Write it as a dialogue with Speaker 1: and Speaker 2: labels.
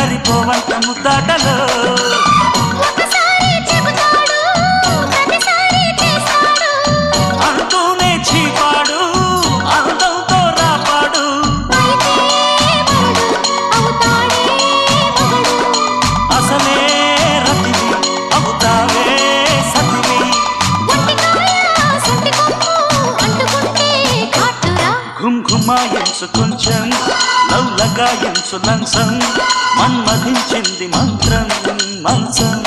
Speaker 1: సరిపోవంత ముద్దాటలో అంటూనే చీపాడు అందంతో రాపాడు అసలే రతివి అవుతావే సతివి ఘుమ్ ఘుమాయించు కొంచెం లవ్లగాయించు లంచం మన్మధించింది మంత్రం మంచం